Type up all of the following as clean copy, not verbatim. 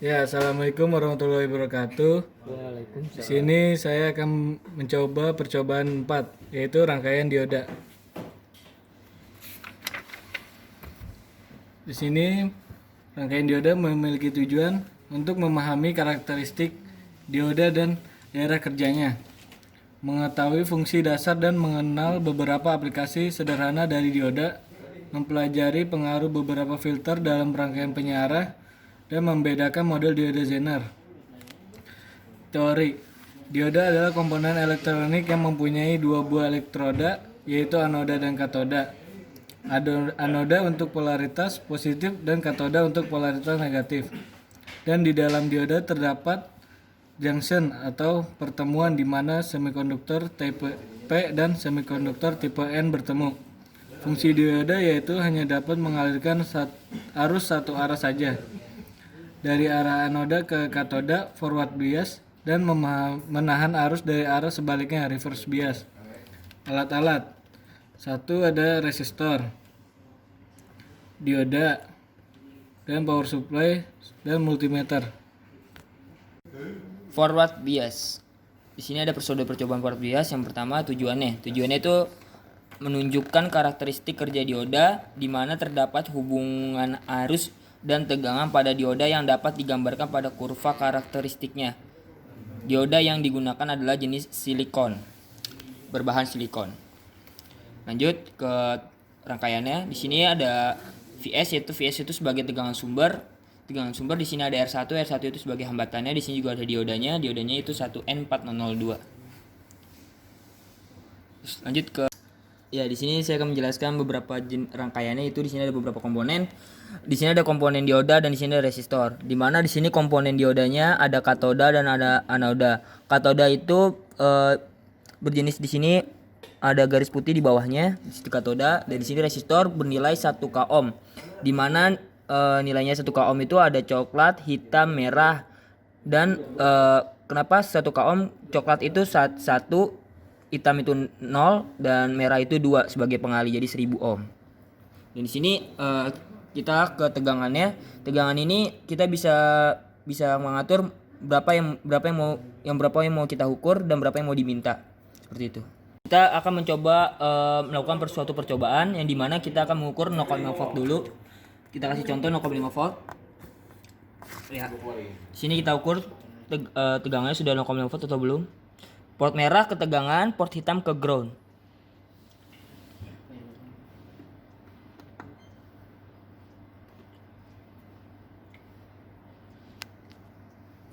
Ya, assalamualaikum warahmatullahi wabarakatuh. Di Waalaikumsalam. sini saya akan mencoba percobaan 4, yaitu rangkaian dioda. Di sini rangkaian dioda memiliki tujuan untuk memahami karakteristik dioda dan daerah kerjanya, mengetahui fungsi dasar dan mengenal beberapa aplikasi sederhana dari dioda, mempelajari pengaruh beberapa filter dalam rangkaian penyiar, dan membedakan model dioda Zener. Teori: dioda adalah komponen elektronik yang mempunyai dua buah elektroda, yaitu anoda dan katoda. Anoda untuk polaritas positif dan katoda untuk polaritas negatif. Dan di dalam dioda terdapat junction atau pertemuan di mana semikonduktor tipe P dan semikonduktor tipe N bertemu. Fungsi dioda yaitu hanya dapat mengalirkan arus satu arah saja, dari arah anoda ke katoda forward bias, dan menahan arus dari arah sebaliknya reverse bias. Alat-alat: 1. Ada resistor, dioda, dan power supply dan multimeter. Forward bias. Di sini ada percobaan forward bias. Yang pertama tujuannya itu menunjukkan karakteristik kerja dioda di mana terdapat hubungan arus dan tegangan pada dioda yang dapat digambarkan pada kurva karakteristiknya. Dioda yang digunakan adalah jenis silikon, berbahan silikon. Lanjut ke rangkaiannya. Di sini ada VS, yaitu VS itu sebagai tegangan sumber. Tegangan sumber di sini ada R1 itu sebagai hambatannya. Di sini juga ada diodanya. Diodanya itu 1N4002. Terus lanjut ke di sini saya akan menjelaskan beberapa rangkaiannya. Itu di sini ada beberapa komponen. Di sini ada komponen dioda dan di sini ada resistor. Di mana di sini komponen diodanya ada katoda dan ada anoda. Katoda itu berjenis di sini ada garis putih di bawahnya, di situ katoda, dan di sini resistor bernilai 1 k ohm. Di mana nilainya 1 k ohm itu ada coklat, hitam, merah, dan kenapa 1 k ohm? Coklat itu 1, hitam itu 0, dan merah itu 2 sebagai pengalih, jadi 1000 ohm. Dan di sini kita ke tegangannya. Tegangan ini kita bisa mengatur berapa yang mau kita ukur dan berapa yang mau diminta. Seperti itu. Kita akan mencoba melakukan suatu percobaan yang dimana kita akan mengukur 0,5 volt dulu. Kita kasih contoh 0,5 volt. Ya. Sini kita ukur tegangannya sudah 0,5 volt atau belum. Port merah ke tegangan, port hitam ke ground.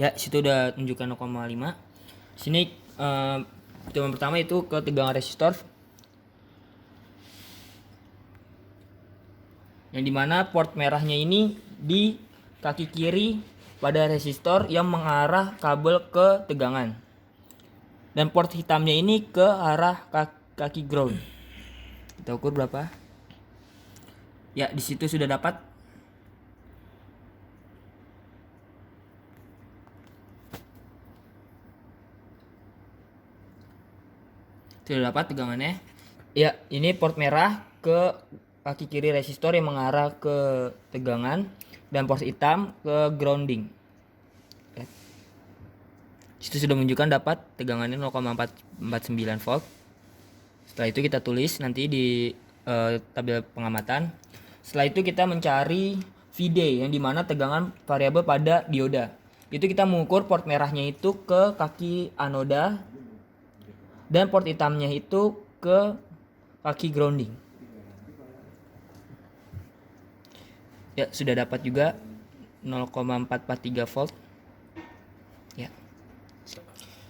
Ya, situ udah tunjukkan 0,5. Sini percobaan pertama itu ke tegangan resistor, yang dimana port merahnya ini di kaki kiri pada resistor yang mengarah kabel ke tegangan, dan port hitamnya ini ke arah kaki ground. Kita ukur berapa? Ya, di situ sudah dapat. Sudah dapat tegangannya. Ya, ini port merah ke kaki kiri resistor yang mengarah ke tegangan, dan port hitam ke grounding. Ya. Itu sudah menunjukkan dapat tegangannya 0,449 volt. Setelah itu kita tulis nanti di tabel pengamatan. Setelah itu kita mencari VD yang dimana tegangan variabel pada dioda. Itu kita mengukur port merahnya itu ke kaki anoda dan port hitamnya itu ke kaki grounding. Ya, sudah dapat juga 0,443 volt.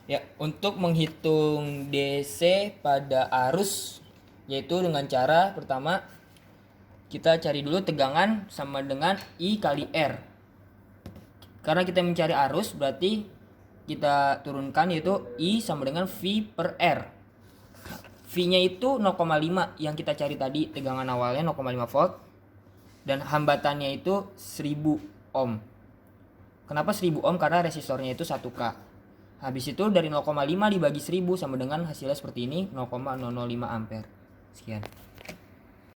Ya, untuk menghitung DC pada arus, yaitu dengan cara pertama kita cari dulu tegangan sama dengan I kali R. Karena kita mencari arus, berarti kita turunkan, yaitu I sama dengan V per R. V-nya itu 0,5 yang kita cari tadi, tegangan awalnya 0,5 volt, dan hambatannya itu 1000 ohm. Kenapa 1000 ohm? Karena resistornya itu 1K. Habis itu dari 0,5 dibagi 1000 sama dengan hasilnya seperti ini, 0,005 ampere. Sekian.